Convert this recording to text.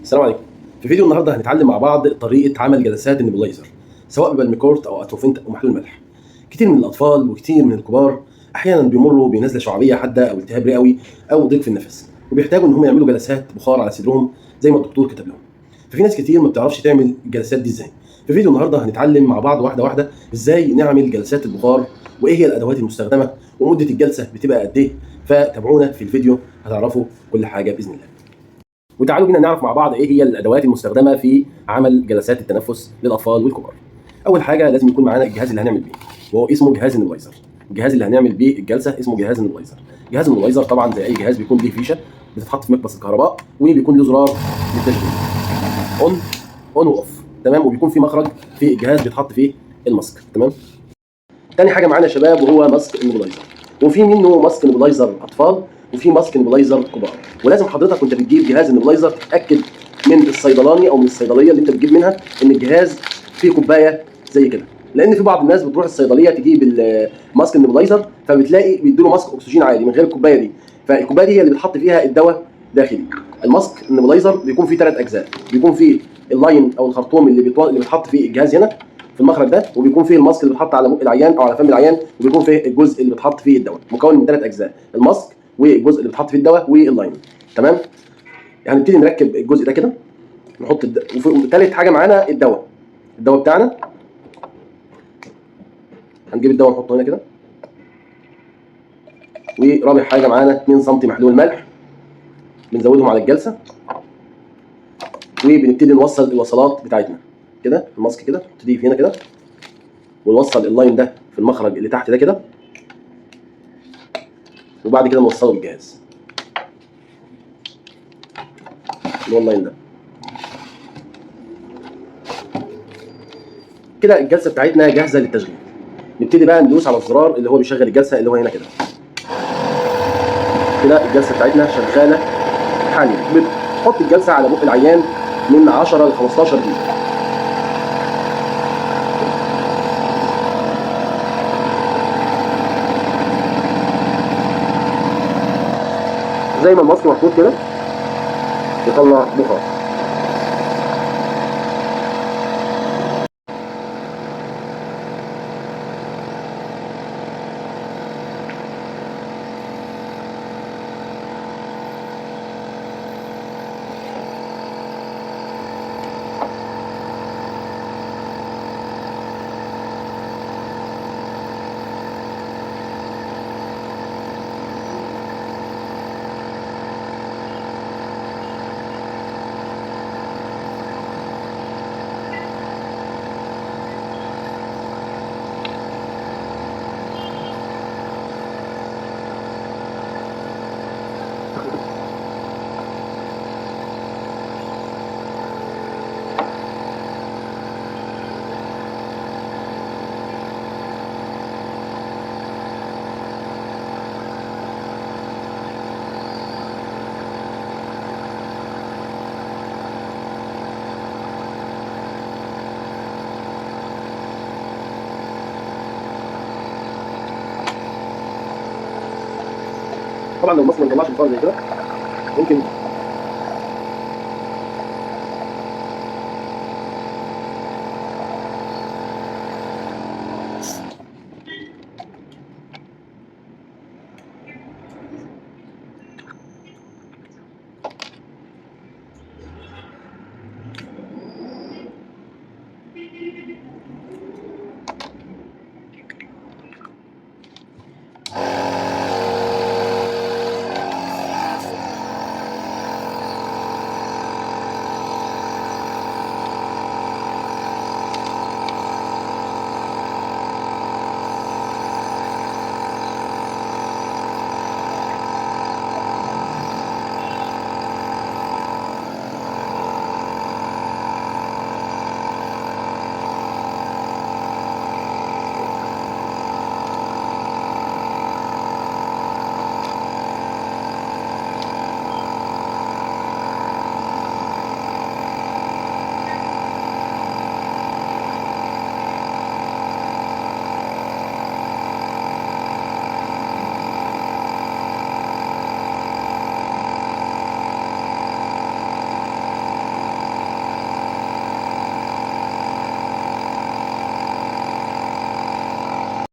السلام عليكم. في فيديو النهارده هنتعلم مع بعض طريقه عمل جلسات النبلايزر، سواء ببالميكورت او اتروفنت او محلول ملح. كتير من الاطفال وكتير من الكبار احيانا بيمروا بنزله شعبيه حاده او التهاب رئوي او ضيق في النفس، وبيحتاجوا ان هم يعملوا جلسات بخار على صدرهم زي ما الدكتور كتب لهم. ففي ناس كتير ما بتعرفش تعمل الجلسات دي ازاي. في فيديو النهارده هنتعلم مع بعض واحده واحده ازاي نعمل جلسات البخار، وايه هي الادوات المستخدمه، ومده الجلسه بتبقى قد ايه. فتابعونا في الفيديو هتعرفوا كل حاجه باذن الله. وتعالوا بينا نعرف مع بعض ايه هي الادوات المستخدمه في عمل جلسات التنفس للاطفال والكبار. اول حاجه لازم يكون معانا الجهاز اللي هنعمل بيه، وهو اسمه جهاز النبلايزر. الجهاز اللي هنعمل بيه الجلسه اسمه جهاز النبلايزر. جهاز النبلايزر طبعا زي اي جهاز بيكون ليه فيشه بتتحط في مقبس الكهرباء، وبيكون له زرار للتشغيل اون واوف، تمام. وبيكون في مخرج في الجهاز بيتحط فيه الماسك، تمام. تاني حاجه معانا يا شباب وهو ماسك النبلايزر، وفي منه ماسك نبلايزر اطفال وفي ماسك نبلايزر كبار. ولازم حضرتك وانت بتجيب جهاز النبلايزر تتاكد من الصيدلاني او من الصيدليه اللي انت بتجيب منها ان الجهاز فيه كوبايه زي كده، لان في بعض الناس بتروح الصيدليه تجيب ماسك النبلايزر فبتلاقي بيدوا له ماسك اكسجين عادي من غير الكوبايه دي. فالكوبايه دي هي اللي بتحط فيها الدواء داخلي. الماسك النبلايزر بيكون فيه 3 اجزاء، بيكون فيه اللاين او الخرطوم اللي بيتحط فيه الجهاز هنا في المخرج ده، وبيكون فيه الماسك اللي بيتحط على بق العيان او على فم العيان، وبيكون فيه الجزء اللي بيتحط فيه الدواء، مكون من 3 اجزاء: الماسك والجزء اللي بيتحط فيه الدواء واللاين، تمام. هنبتدي نركب الجزء ده كده، نحط وفي ثالث حاجه معانا الدواء بتاعنا. هنجيب الدواء نحطه هنا كده. ورابع حاجه معانا 2 سم محلول ملح بنزودهم على الجلسه، وبنبتدي نوصل الوصلات بتاعتنا كده. الماسك كده نحط دي هنا كده، ونوصل اللاين ده في المخرج اللي تحت ده كده، وبعد كده نوصله بالجهاز اللي هو اللاين ده كده. الجلسه بتاعتنا جاهزه للتشغيل. نبتدي بقى ندوس على الزرار اللي هو بيشغل الجلسه اللي هو هنا كده. كده الجلسه بتاعتنا شغاله حاليا. بتحط الجلسه على بق العيان من 10 ل 15 دقيقه. زي ما الماسك محطوط كده يطلع بخار. طبعا لو الماسك ما طلعش بخار زي كده ممكن